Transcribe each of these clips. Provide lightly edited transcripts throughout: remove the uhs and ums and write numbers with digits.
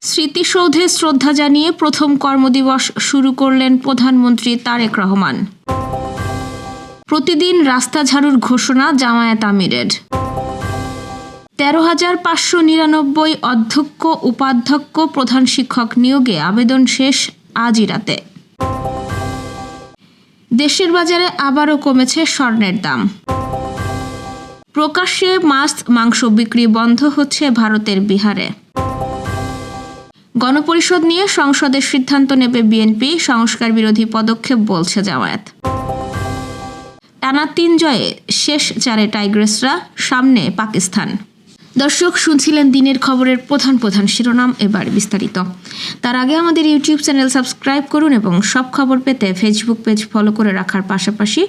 স্মৃতিসৌধে শ্রদ্ধা জানিয়ে প্রথম কর্মদিবস শুরু করলেন প্রধানমন্ত্রী তারেক রহমান। প্রতিদিন রাস্তা ঝাড়ুর ঘোষণা জামায়াত আমিরের। 13,599 অধ্যক্ষ উপাধ্যক্ষ প্রধান শিক্ষক নিয়োগে আবেদন শেষ আজই রাতে। দেশের বাজারে আবারও কমেছে স্বর্ণের দাম। প্রকাশ্যে মাছ মাংস বিক্রি বন্ধ হচ্ছে ভারতের বিহারে। গণপরিষদ নিয়ে সংসদের সিদ্ধান্ত নেবে বিএনপি, সংস্কার বিরোধী পদক্ষেপ বলছে জামায়াত। টানা 3 জয়ে শেষ 4 টাইগ্রেসরা, সামনে পাকিস্তান। দর্শক, শুনছিলেন দিনের খবরের প্রধান শিরোনাম, এবার বিস্তারিত। তার আগে আমাদের ইউটিউব চ্যানেল সাবস্ক্রাইব করুন এবং সব খবর পেতে ফেসবুক পেজ ফলো করে রাখার পাশাপাশি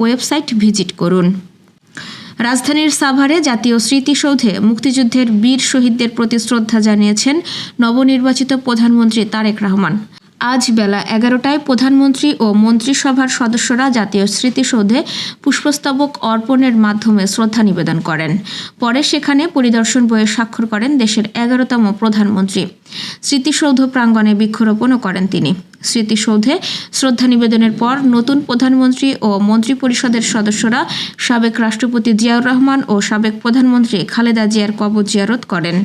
ওয়েবসাইট ভিজিট করুন। রাজধানীর সাভারে জাতীয় স্মৃতিসৌধে মুক্তিযুদ্ধের বীর শহীদদের প্রতি শ্রদ্ধা জানিয়েছেন নবনির্বাচিত প্রধানমন্ত্রী তারেক রহমান। আজ বেলা 11টায় প্রধানমন্ত্রী ও মন্ত্রিসভার সদস্যরা জাতীয় স্মৃতিসৌধে পুষ্পস্তবক অর্পণের মাধ্যমে শ্রদ্ধা নিবেদন করেন। পরে সেখানে পরিদর্শন বইয়ে স্বাক্ষর করেন দেশের 11তম প্রধানমন্ত্রী। স্মৃতিসৌধ প্রাঙ্গণে বৃক্ষরোপণও করেন তিনি। স্মৃতিসৌধে শ্রদ্ধা নিবেদনের পর নতুন প্রধানমন্ত্রী ও মন্ত্রিপরিষদের সদস্যরা সাবেক রাষ্ট্রপতি জিয়াউর রহমান ও সাবেক প্রধানমন্ত্রী খালেদা জিয়ার কবর জিয়ারত করেন।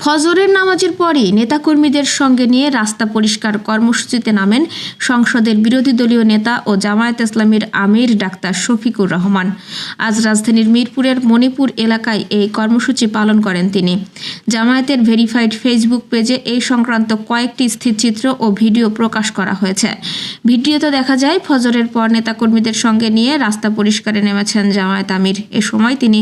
ফজরের নামাজের পরই নেতাকর্মীদের সঙ্গে নিয়ে রাস্তা পরিষ্কার কর্মসূচিতে নামেন সংসদের বিরোধী দলীয় নেতা ও জামায়াত ইসলামীর আমির ডাক্তার শফিকুর রহমান। আজ রাজধানীর মিরপুরের মণিপুর এলাকায় এই কর্মসূচি পালন করেন তিনি। জামায়াতের ভেরিফাইড ফেসবুক পেজে এই সংক্রান্ত কয়েকটি স্থিরচিত্র ও ভিডিও প্রকাশ করা হয়েছে। ভিডিওতে দেখা যায় ফজরের পর নেতাকর্মীদের সঙ্গে নিয়ে রাস্তা পরিষ্কারে নেমেছেন জামায়াত আমির। এ সময় তিনি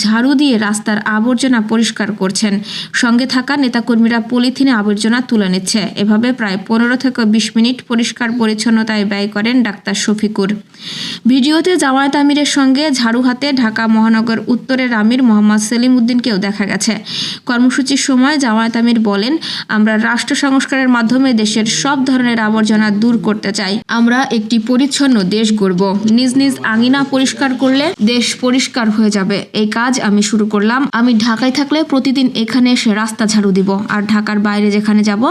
ঝাড়ু দিয়ে রাস্তার আবর্জনা পরিষ্কার করছেন। সঙ্গে থাকা নেতাকর্মীরা পলিথিনে আবর্জনা তুলে নিচ্ছে। এভাবে প্রায় 15 থেকে 20 মিনিট পরিষ্কার পরিচ্ছন্নতায় ব্যয় করেন ডাক্তার শফিকুর। ভিডিওতে জামায়াত আমিরের সঙ্গে ঝাড়ু হাতে ঢাকা মহানগর উত্তরের আমির মোহাম্মদ সেলিম উদ্দিনকেও দেখা গেছে। কর্মসূচির সময় জামায়াত আমির বলেন, আমরা রাষ্ট্র সংস্কারের মাধ্যমে দেশের সব ধরনের আবর্জনা দূর করতে চাই। আমরা একটি পরিচ্ছন্ন দেশ গড়ব। নিজ নিজ আঙিনা পরিষ্কার করলে দেশ পরিষ্কার হয়ে যাবে। এই কাজ আমি শুরু করলাম। আমি ঢাকায় থাকলে প্রতিদিন এখানে এসে রাস্তা ঝাড়ু দিব, আর ঢাকার বাইরে যেখানে যাব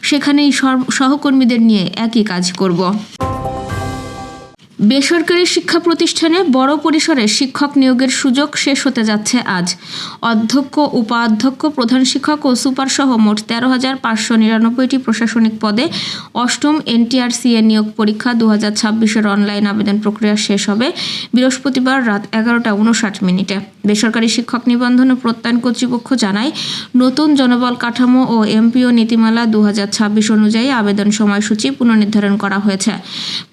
সেখানেই সহকর্মীদের নিয়ে একই কাজ করব। বেসরকারি শিক্ষা প্রতিষ্ঠানে বড় পরিসরে শিক্ষক নিয়োগের সুযোগ শেষ হতে যাচ্ছে আজ। অধ্যক্ষ, উপাধ্যক্ষ, প্রধান শিক্ষক ও সুপার সহ মোট 13,599টি প্রশাসনিক পদে 8ম NTRCA নিয়োগ পরীক্ষা 2026-এর অনলাইন আবেদন প্রক্রিয়া শেষ হবে বৃহস্পতিবার রাত 11:59। বেসরকারি শিক্ষক নিবন্ধন ও প্রত্যয়ন কর্তৃপক্ষ জানায়, নতুন জনবল কাঠামো ও MPO নীতিমালা 2026 অনুযায়ী আবেদন সময়সূচি পুনর্নির্ধারণ করা হয়েছে।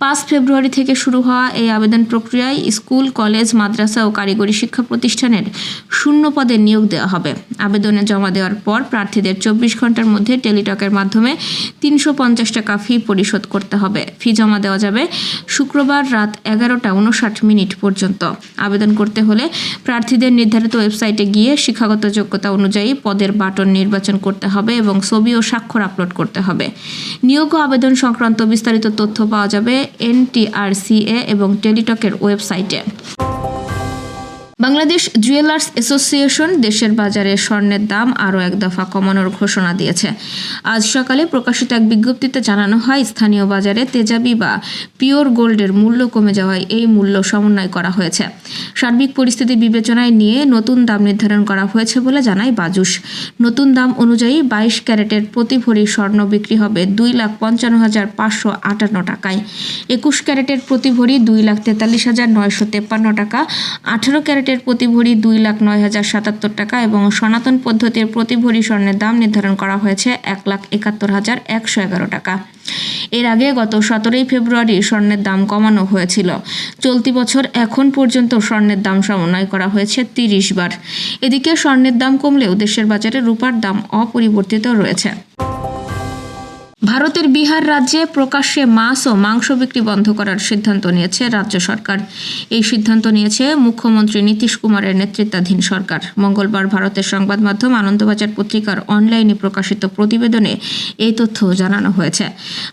5 ফেব্রুয়ারি থেকে শুরু হওয়া এই আবেদন প্রক্রিয়ায় স্কুল, কলেজ, মাদ্রাসা ও কারিগরি শিক্ষা প্রতিষ্ঠানের শূন্য পদে নিয়োগ দেওয়া হবে। আবেদনে জমা দেওয়ার পর প্রার্থীদের 24 ঘন্টার মধ্যে টেলিটকের মাধ্যমে 350 টাকা ফি পরিশোধ করতে হবে। ফি জমা দেওয়া যাবে শুক্রবার রাত 11:59 পর্যন্ত। আবেদন করতে হলে প্রার্থীদের নির্ধারিত ওয়েবসাইটে গিয়ে শিক্ষাগত যোগ্যতা অনুযায়ী পদের বাটন নির্বাচন করতে হবে এবং ছবি ও স্বাক্ষর আপলোড করতে হবে। নিয়োগ ও আবেদন সংক্রান্ত বিস্তারিত তথ্য পাওয়া যাবে NTRCA এবং টেলিটকের ওয়েবসাইটে। বাংলাদেশ জুয়েলার্স অ্যাসোসিয়েশন দেশের বাজারে স্বর্ণের দাম আরও 1 দফা কমানোর ঘোষণা দিয়েছে। আজ সকালে প্রকাশিত এক বিজ্ঞপ্তিতে জানানো হয়, স্থানীয় বাজারে তেজাবি বা পিওর গোল্ডের মূল্য কমে যাওয়ায় এই মূল্য সমন্বয় করা হয়েছে। সার্বিক পরিস্থিতি বিবেচনায় নিয়ে নতুন দাম নির্ধারণ করা হয়েছে বলে জানায় বাজুস। নতুন দাম অনুযায়ী 22 ক্যারেটের প্রতি ভরি স্বর্ণ বিক্রি হবে 2,55,558 টাকায়। 21 ক্যারেটের প্রতি ভরি 2,43,953 টাকা। 18 ক্যারেটের প্রতি ভরি 2,09,077 টাকা এবং সনাতন পদ্ধতির প্রতি ভরি স্বর্ণের দাম নির্ধারণ করা হয়েছে 1,71,111 টাকা। এর আগে গত 17 ফেব্রুয়ারি স্বর্ণের দাম কমানো হয়েছিল। চলতি বছর এখন পর্যন্ত স্বর্ণের দাম সমন্বয় করা হয়েছে 30 বার। এদিকে স্বর্ণের দাম কমলেও দেশের বাজারে রূপার দাম অপরিবর্তিত রয়েছে। ভারতের বিহার রাজ্যে প্রকাশ্যে মাছ ও মাংস বিক্রি বন্ধ করার সিদ্ধান্ত নিয়েছে রাজ্য সরকার। এই সিদ্ধান্ত নিয়েছে মুখ্যমন্ত্রী নীতিশ কুমারের নেতৃত্বাধীন সরকার। মঙ্গলবার ভারতের সংবাদ মাধ্যম আনন্দবাজার পত্রিকার অনলাইনে প্রকাশিত প্রতিবেদনে এই তথ্য জানানো হয়েছে।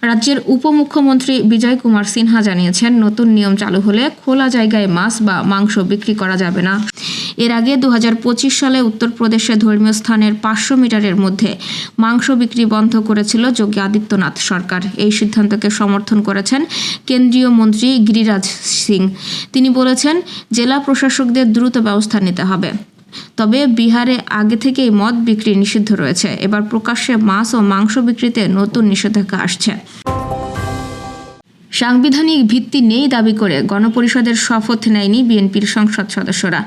রাজ্যের উপমুখ্যমন্ত্রী বিজয় কুমার সিনহা জানিয়েছেন, নতুন নিয়ম চালু হলে খোলা জায়গায় মাছ বা মাংস বিক্রি করা যাবে না। এর আগে 2025 সালে উত্তরপ্রদেশে ধর্মীয় স্থানের 500 মিটারের মধ্যে মাংস বিক্রি বন্ধ করেছিল যোগী আদিত্যনাথ সরকার। এই সিদ্ধান্তকে সমর্থন করেছেন কেন্দ্রীয় মন্ত্রী গিরিরাজ সিং। তিনি বলেছেন, জেলা প্রশাসকদের দ্রুত ব্যবস্থা নিতে হবে। তবে বিহারে আগে থেকেই মদ বিক্রি নিষিদ্ধ রয়েছে। এবার প্রকাশ্যে মাছ ও মাংস বিক্রিতে নতুন নিষেধাজ্ঞা আসছে। সাংবিধানিক ভিত্তি নেই দাবি করে গণপরিষদের শপথ নেয়নি বিএনপির সংসদ সদস্যরা।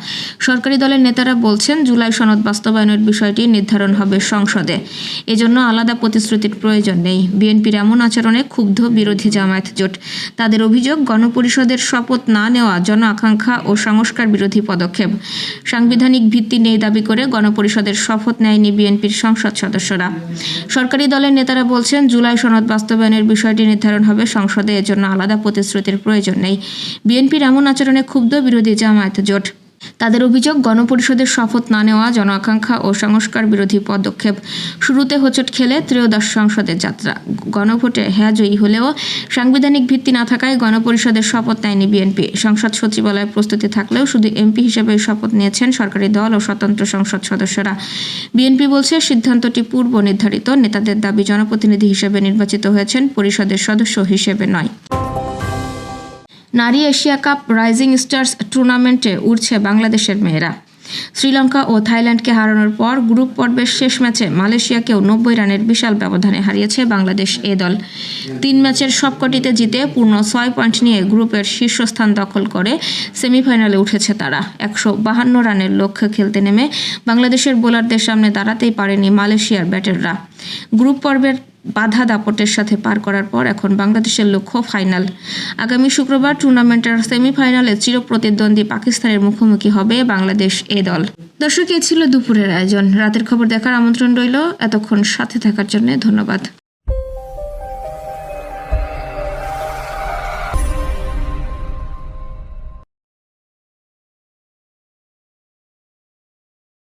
সরকারি দলের নেতারা বলছেন, জুলাই সনদ বাস্তবায়নের বিষয়টি নির্ধারণ হবে সংসদে। এজন্য আলাদা প্রতিশ্রুতির প্রয়োজন নেই। বিএনপির এমন আচরণে ক্ষুব্ধ বিরোধী জামায়াত জোট। তাদের অভিযোগ, গণপরিষদের শপথ না নেওয়া জন আকাঙ্ক্ষা ও সংস্কার বিরোধী পদক্ষেপ। সাংবিধানিক ভিত্তি নেই দাবি করে গণপরিষদের শপথ নেয়নি বিএনপির সংসদ সদস্যরা। সরকারি দলের নেতারা বলছেন, জুলাই সনদ বাস্তবায়নের বিষয়টি নির্ধারণ হবে সংসদে। এজন্য আলাদা প্রতিশ্রুতির প্রয়োজন নেই। বিএনপির এমন আচরণে ক্ষুব্ধ বিরোধী জামায়াত জোট। তাদের অভিযোগ, গণপরিষদের শপথ না নেওয়া জন আকাঙ্ক্ষা ও সংস্কার বিরোধী পদক্ষেপ। শুরুতে হোঁচট খেলে ত্রয়োদশ সংসদের যাত্রা। গণভোটে হ্যাঁ জয়ী হলেও সাংবিধানিক ভিত্তি না থাকায় গণপরিষদের শপথ নেয়নি বিএনপি। সংসদ সচিবালয়ে প্রস্তুতি থাকলেও শুধু এমপি হিসেবে শপথ নিয়েছেন সরকারি দল ও স্বতন্ত্র সংসদ সদস্যরা। বিএনপি বলছে, সিদ্ধান্তটি পূর্ব নির্ধারিত। নেতাদের দাবি, জনপ্রতিনিধি হিসেবে নির্বাচিত হয়েছেন, পরিষদের সদস্য হিসেবে নয়। নারী এশিয়া কাপ রাইজিং স্টার্স টুর্নামেন্টে উঠছে বাংলাদেশের মেয়েরা। শ্রীলঙ্কা ও থাইল্যান্ডকে হারানোর পর গ্রুপ পর্বের শেষ ম্যাচে মালয়েশিয়াকেও 90 রানের বিশাল ব্যবধানে হারিয়েছে বাংলাদেশ এ দল। 3 ম্যাচের সবকটিতে জিতে পূর্ণ 6 পয়েন্ট নিয়ে গ্রুপের শীর্ষস্থান দখল করে সেমিফাইনালে উঠেছে তারা। 152 রানের লক্ষ্যে খেলতে নেমে বাংলাদেশের বোলারদের সামনে দাঁড়াতেই পারেনি মালয়েশিয়ার ব্যাটাররা। গ্রুপ পর্বের বাধা দাপটের সাথে পার করার পর এখন বাংলাদেশের লক্ষ্য ফাইনাল। আগামী শুক্রবার টুর্নামেন্টের সেমিফাইনালে চিরপ্রতিদ্বন্দ্বী পাকিস্তানের মুখোমুখি হবে বাংলাদেশ এ দল। দর্শক, এ ছিল দুপুরের আয়োজন। রাতের খবর দেখার আমন্ত্রণ রইল। এতক্ষণ সাথে থাকার জন্য ধন্যবাদ।